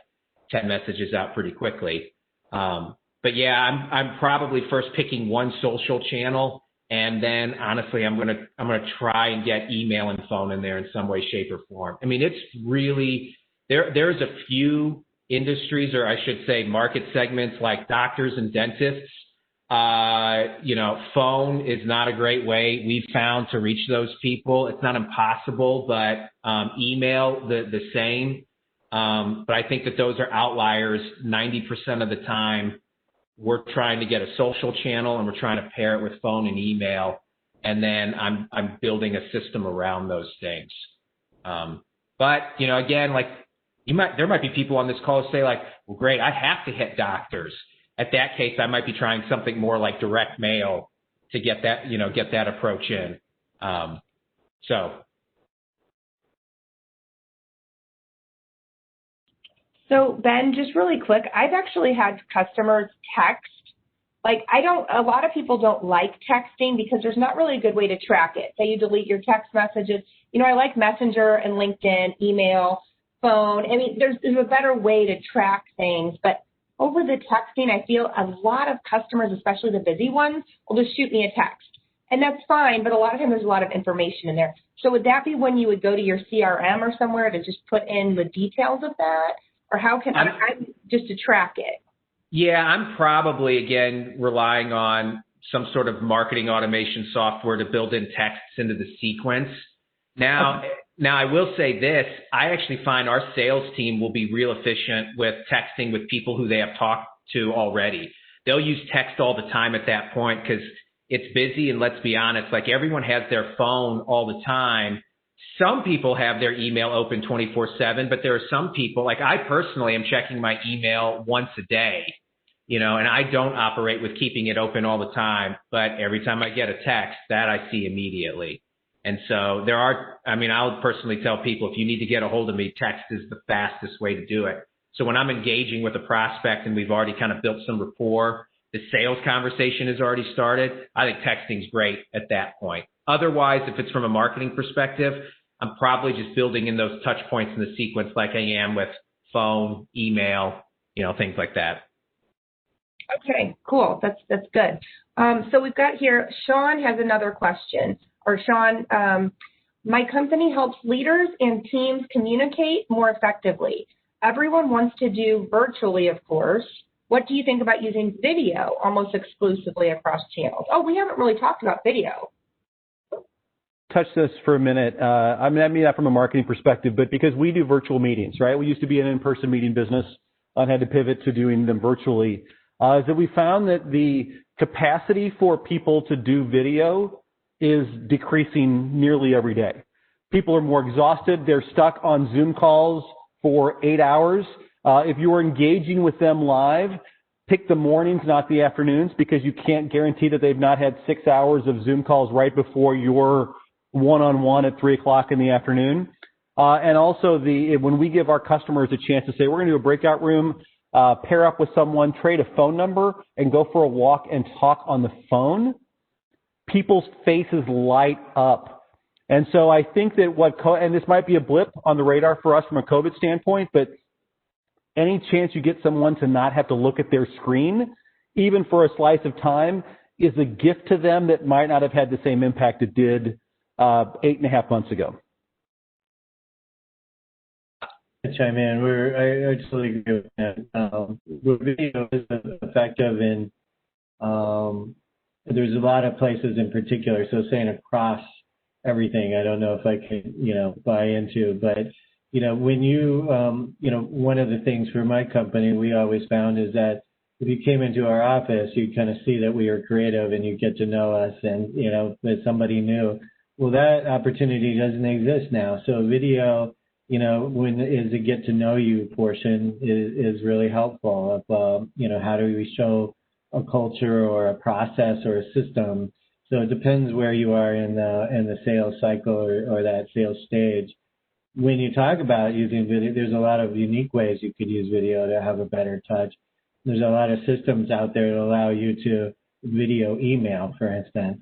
10 messages out pretty quickly. But yeah, I'm probably first picking one social channel, and then honestly, I'm gonna try and get email and phone in there in some way, shape, or form. It's really there's a few industries, or I should say market segments, like doctors and dentists. Phone is not a great way we've found to reach those people. It's not impossible, but email the same. But I think that those are outliers. 90% of the time, we're trying to get a social channel and we're trying to pair it with phone and email, and then I'm building a system around those things. But again, like there might be people on this call who say, like, well, great, I have to hit doctors. At that case, I might be trying something more like direct mail to get that approach in. So Ben, just really quick, I've actually had customers text. A lot of people don't like texting because there's not really a good way to track it. Say you delete your text messages. I like Messenger and LinkedIn, email, phone. There's a better way to track things, but over the texting, I feel a lot of customers, especially the busy ones, will just shoot me a text. And that's fine, but a lot of times there's a lot of information in there. So would that be when you would go to your CRM or somewhere to just put in the details of that? Or how can I just to track it? Yeah, I'm probably, again, relying on some sort of marketing automation software to build in texts into the sequence. Now, I will say this. I actually find our sales team will be real efficient with texting with people who they have talked to already. They'll use text all the time at that point because it's busy, and let's be honest, like everyone has their phone all the time. Some people have their email open 24/7, but there are some people, like I personally am checking my email once a day, and I don't operate with keeping it open all the time, but every time I get a text, that I see immediately. And so I'll personally tell people, if you need to get a hold of me, text is the fastest way to do it. So when I'm engaging with a prospect and we've already kind of built some rapport, the sales conversation has already started, I think texting's great at that point. Otherwise, if it's from a marketing perspective, I'm probably just building in those touch points in the sequence like I am with phone, email, things like that. Okay, cool. That's good. So we've got here, Sean has another question. Or Sean, my company helps leaders and teams communicate more effectively. Everyone wants to do virtually, of course. What do you think about using video almost exclusively across channels? Oh, we haven't really talked about video. Touch this for a minute. I mean that from a marketing perspective, but because we do virtual meetings, right? We used to be an in-person meeting business and had to pivot to doing them virtually. Is that we found that the capacity for people to do video is decreasing nearly every day. People are more exhausted. They're stuck on Zoom calls for 8 hours. If you are engaging with them live, pick the mornings, not the afternoons, because you can't guarantee that they've not had 6 hours of Zoom calls right before your one-on-one at 3 o'clock in the afternoon. And also when we give our customers a chance to say, we're going to do a breakout room, pair up with someone, trade a phone number, and go for a walk and talk on the phone, people's faces light up. And so I think that and this might be a blip on the radar for us from a COVID standpoint, but any chance you get someone to not have to look at their screen, even for a slice of time, is a gift to them that might not have had the same impact it did 8.5 months ago. Chime in. I totally agree with that. Video is effective in, there's a lot of places in particular, so saying across everything, I don't know if I can, buy into, but, when one of the things for my company we always found is that if you came into our office, you kind of see that we are creative and you get to know us and, that somebody new. Well, that opportunity doesn't exist now. So video, when is a get to know you portion is really helpful. How do we show a culture or a process or a system? So it depends where you are in the sales cycle or that sales stage. When you talk about using video, there's a lot of unique ways you could use video to have a better touch. There's a lot of systems out there that allow you to video email, for instance.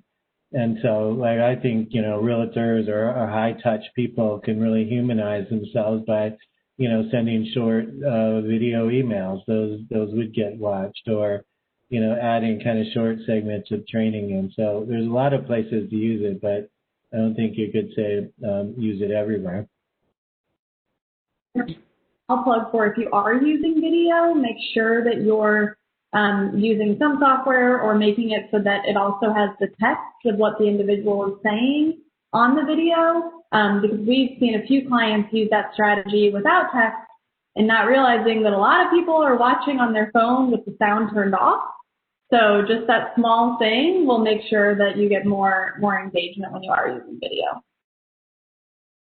And so, I think, realtors or high-touch people can really humanize themselves by, sending short video emails. Those would get watched, or, adding kind of short segments of training in. So there's a lot of places to use it, but I don't think you could say use it everywhere. I'll plug for, if you are using video, make sure that you're using some software or making it so that it also has the text of what the individual is saying on the video, because we've seen a few clients use that strategy without text and not realizing that a lot of people are watching on their phone with the sound turned off. So just that small thing will make sure that you get more engagement when you are using video.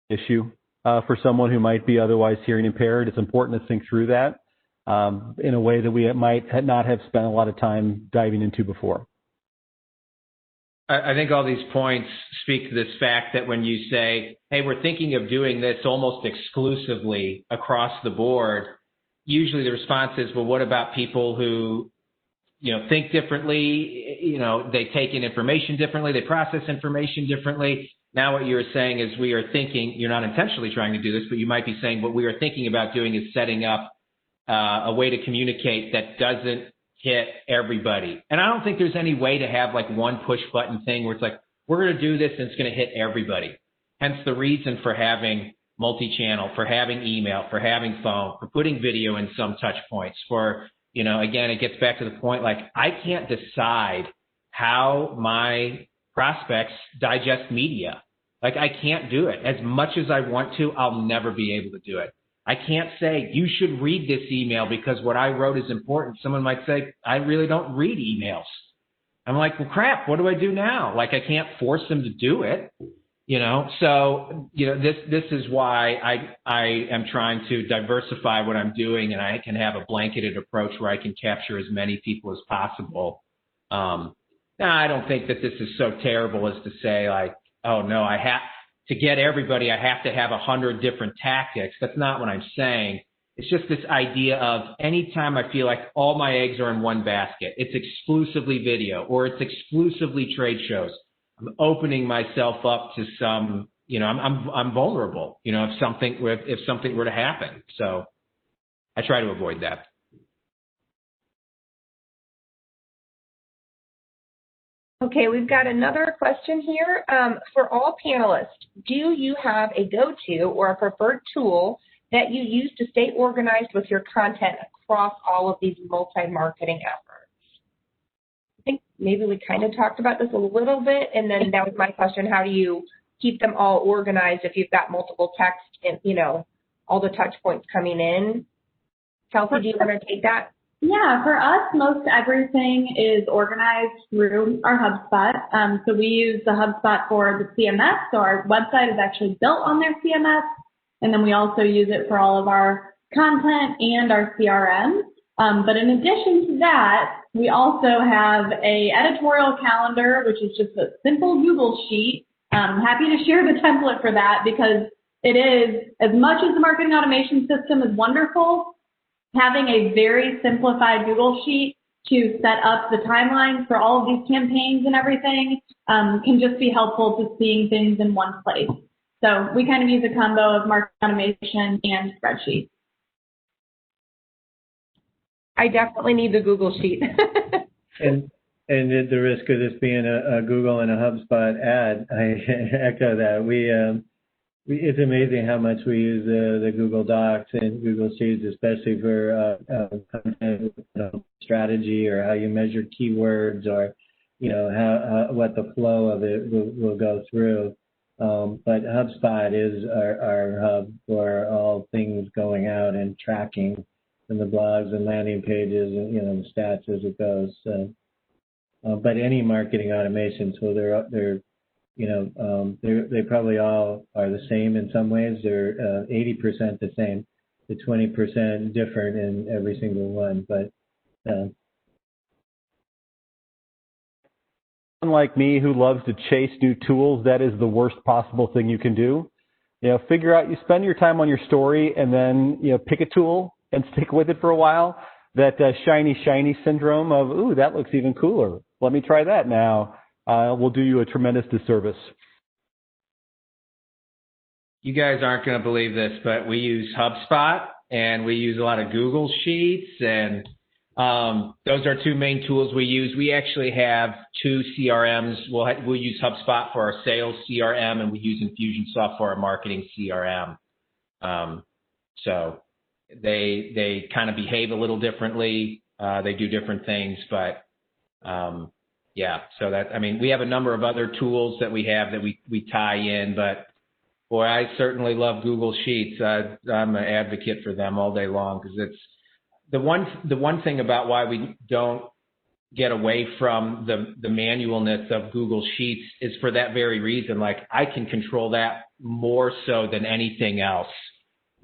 Issue for someone who might be otherwise hearing impaired, it's important to think through that in a way that we might not have spent a lot of time diving into before. I think all these points speak to this fact that when you say, hey, we're thinking of doing this almost exclusively across the board, usually the response is, well, what about people who, think differently, they take in information differently, they process information differently. Now what you're saying is we are thinking, you're not intentionally trying to do this, but you might be saying what we are thinking about doing is setting up a way to communicate that doesn't hit everybody. And I don't think there's any way to have one push button thing where it's we're going to do this and it's going to hit everybody. Hence the reason for having multi-channel, for having email, for having phone, for putting video in some touch points, for, again, it gets back to the point, I can't decide how my prospects digest media. I can't do it. As much as I want to, I'll never be able to do it. I can't say, you should read this email because what I wrote is important. Someone might say, I really don't read emails. I'm like, well, crap, what do I do now? I can't force them to do it, So, this is why I am trying to diversify what I'm doing, and I can have a blanketed approach where I can capture as many people as possible. Now, I don't think that this is so terrible as to say, oh no, to get everybody, I have to have 100 different tactics. That's not what I'm saying. It's just this idea of anytime I feel like all my eggs are in one basket, it's exclusively video or it's exclusively trade shows. I'm opening myself up to some, I'm vulnerable, if something were to happen. So I try to avoid that. Okay, we've got another question here. For all panelists, do you have a go-to or a preferred tool that you use to stay organized with your content across all of these multi-marketing efforts? I think maybe we kind of talked about this a little bit, and then that was my question. How do you keep them all organized if you've got multiple text and, all the touch points coming in? Kelsey, do you want to take that? Yeah, for us, most everything is organized through our HubSpot. So we use the HubSpot for the CMS. So our website is actually built on their CMS. And then we also use it for all of our content and our CRM. But in addition to that, we also have a editorial calendar, which is just a simple Google sheet. I'm happy to share the template for that because it is, as much as the marketing automation system is wonderful, having a very simplified Google sheet to set up the timelines for all of these campaigns and everything can just be helpful to seeing things in one place. So we kind of use a combo of marketing automation and spreadsheet. I definitely need the Google sheet. and at the risk of this being a Google and a HubSpot ad, I echo that. It's amazing how much we use the Google Docs and Google Sheets, especially for content strategy or how you measure keywords or, what the flow of it will go through. But HubSpot is our hub for all things going out and tracking and the blogs and landing pages and, the stats as it goes. So, but any marketing automation tool, they probably all are the same in some ways. They're 80% the same, the 20% different in every single one. But unlike me, who loves to chase new tools, that is the worst possible thing you can do. You spend your time on your story and then, pick a tool and stick with it for a while. That shiny syndrome of, ooh, that looks even cooler. Let me try that now. Will do you a tremendous disservice. You guys aren't going to believe this, but we use HubSpot and we use a lot of Google Sheets, and those are two main tools we use. We actually have two CRMs. We'll use HubSpot for our sales CRM, and we use Infusionsoft for our marketing CRM. So they kind of behave a little differently. They do different things, but yeah, so we have a number of other tools that we have that we tie in, but boy, I certainly love Google Sheets. I'm an advocate for them all day long because it's the one thing about why we don't get away from the manualness of Google Sheets is for that very reason. Like, I can control that more so than anything else.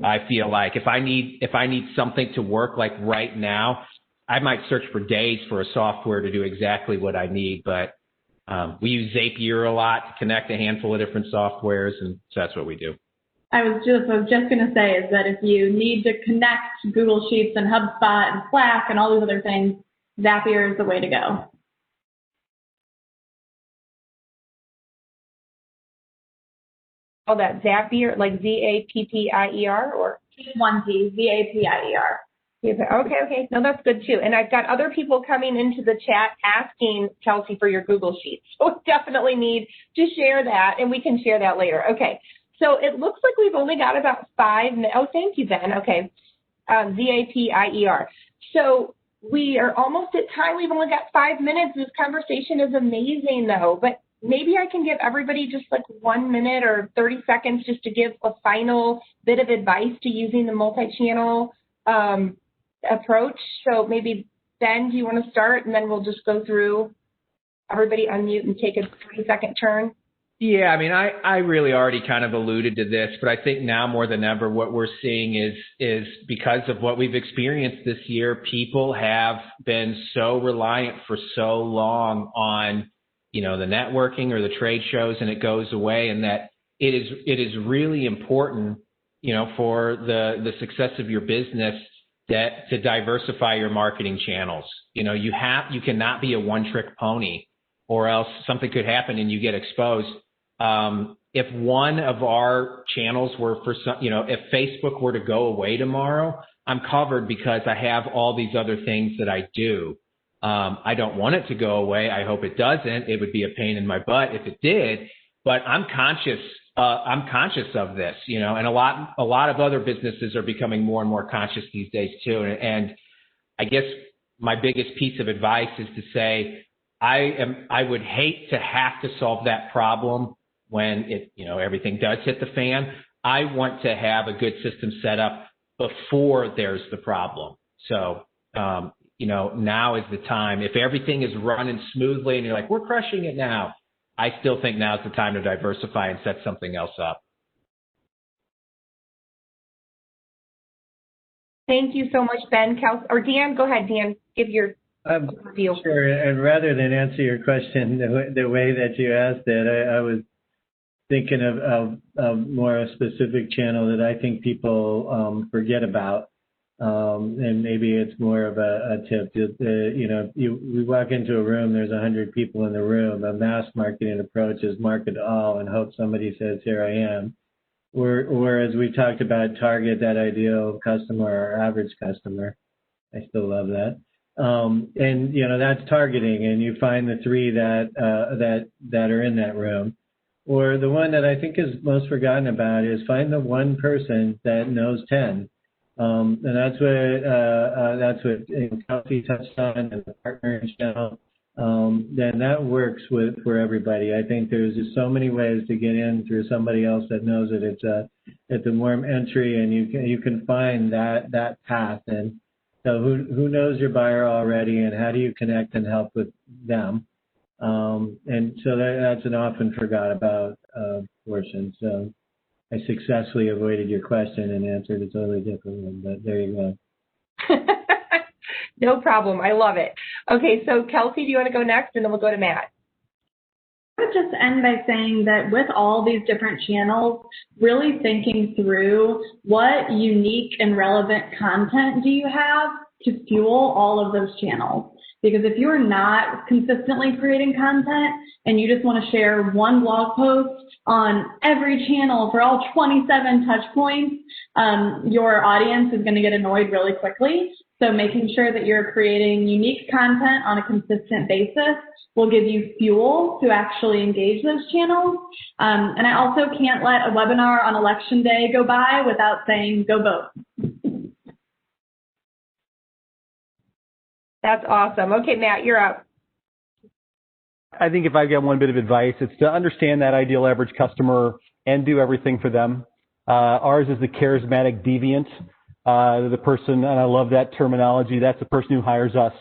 I feel like if I need something to work like right now, I might search for days for a software to do exactly what I need, but we use Zapier a lot to connect a handful of different softwares, and so that's what we do. I was just going to say is that if you need to connect Google Sheets and HubSpot and Slack and all these other things, Zapier is the way to go. Oh, that Zapier, like Zappier, or just one T, Zapier. Okay. No, that's good too. And I've got other people coming into the chat asking Kelsey for your Google Sheets. So we definitely need to share that, and we can share that later. Okay. So it looks like we've only got about 5 minutes. Oh, thank you, Ben. Okay. Zapier. So we are almost at time. We've only got 5 minutes. This conversation is amazing, though. But maybe I can give everybody just like 1 minute or 30 seconds just to give a final bit of advice to using the multi-channel approach. So maybe, Ben, do you want to start, and then we'll just go through, everybody unmute and take a 30-second turn? Yeah, I really already kind of alluded to this, but I think now more than ever what we're seeing is because of what we've experienced this year, people have been so reliant for so long on, the networking or the trade shows and it goes away, and that it is really important, for the success of your business to diversify your marketing channels. You cannot be a one-trick pony, or else something could happen and you get exposed. If one of our channels were if Facebook were to go away tomorrow, I'm covered because I have all these other things that I do. I don't want it to go away. I hope it doesn't. It would be a pain in my butt if it did, but I'm conscious of this, and a lot of other businesses are becoming more and more conscious these days too. And I guess my biggest piece of advice is to say, I would hate to have to solve that problem when everything does hit the fan. I want to have a good system set up before there's the problem. So, now is the time. If everything is running smoothly and you're like, we're crushing it now, I still think now's the time to diversify and set something else up. Thank you so much, Ben. Or Dan, go ahead, Dan, give your overview. Sure, and rather than answer your question the way that you asked it, I was thinking of more a specific channel that I think people forget about. And maybe it's more of a tip. We walk into a room, there's 100 people in the room. A mass marketing approach is market all and hope somebody says, here I am. Whereas we talked about target that ideal customer or average customer. I still love that. And that's targeting, and you find the three that are in that room. Or the one that I think is most forgotten about is find the one person that knows 10. And that's what Kelsey touched on, and the partnering channel. Then that works for everybody. I think there's just so many ways to get in through somebody else that knows it. It's a warm entry, and you can find that path. And so who knows your buyer already, and how do you connect and help with them? And so that's an often forgot about portion. So I successfully avoided your question and answered a totally different one, but there you go. No problem. I love it. Okay, so Kelsey, do you want to go next, and then we'll go to Matt? I would just end by saying that with all these different channels, really thinking through what unique and relevant content do you have to fuel all of those channels. Because if you're not consistently creating content and you just want to share one blog post on every channel for all 27 touch points, your audience is going to get annoyed really quickly. So making sure that you're creating unique content on a consistent basis will give you fuel to actually engage those channels. And I also can't let a webinar on election day go by without saying, go vote. That's awesome. Okay, Matt, you're up. I think if I get one bit of advice, it's to understand that ideal average customer and do everything for them. Ours is the charismatic deviant. The person, and I love that terminology, that's the person who hires us.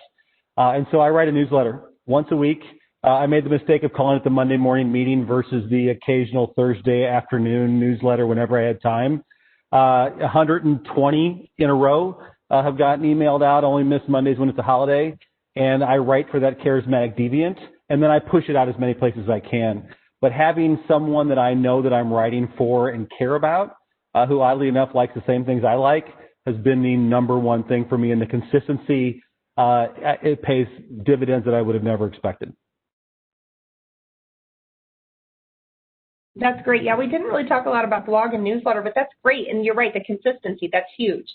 And so I write a newsletter once a week. I made the mistake of calling it the Monday morning meeting versus the occasional Thursday afternoon newsletter whenever I had time. 120 in a row have gotten emailed out, only miss Mondays when it's a holiday. And I write for that charismatic deviant, and then I push it out as many places as I can. But having someone that I know that I'm writing for and care about, who oddly enough likes the same things I like, has been the number one thing for me. And the consistency, it pays dividends that I would have never expected. That's great. Yeah, we didn't really talk a lot about blog and newsletter, but that's great. And you're right, the consistency, that's huge.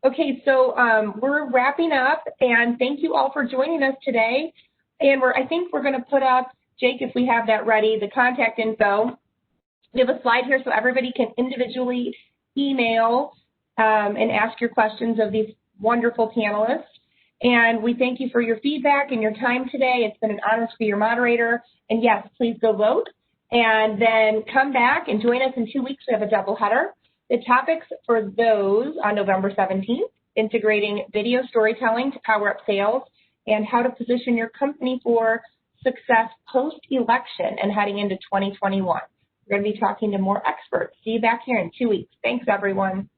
Okay, so we're wrapping up, and thank you all for joining us today. And I think we're going to put up, Jake, if we have that ready, the contact info. We have a slide here so everybody can individually email and ask your questions of these wonderful panelists. And we thank you for your feedback and your time today. It's been an honor to be your moderator. And yes, please go vote. And then come back and join us in 2 weeks. We have a double header. The topics for those on November 17th, integrating video storytelling to power up sales and how to position your company for success post-election and heading into 2021. We're going to be talking to more experts. See you back here in 2 weeks. Thanks, everyone.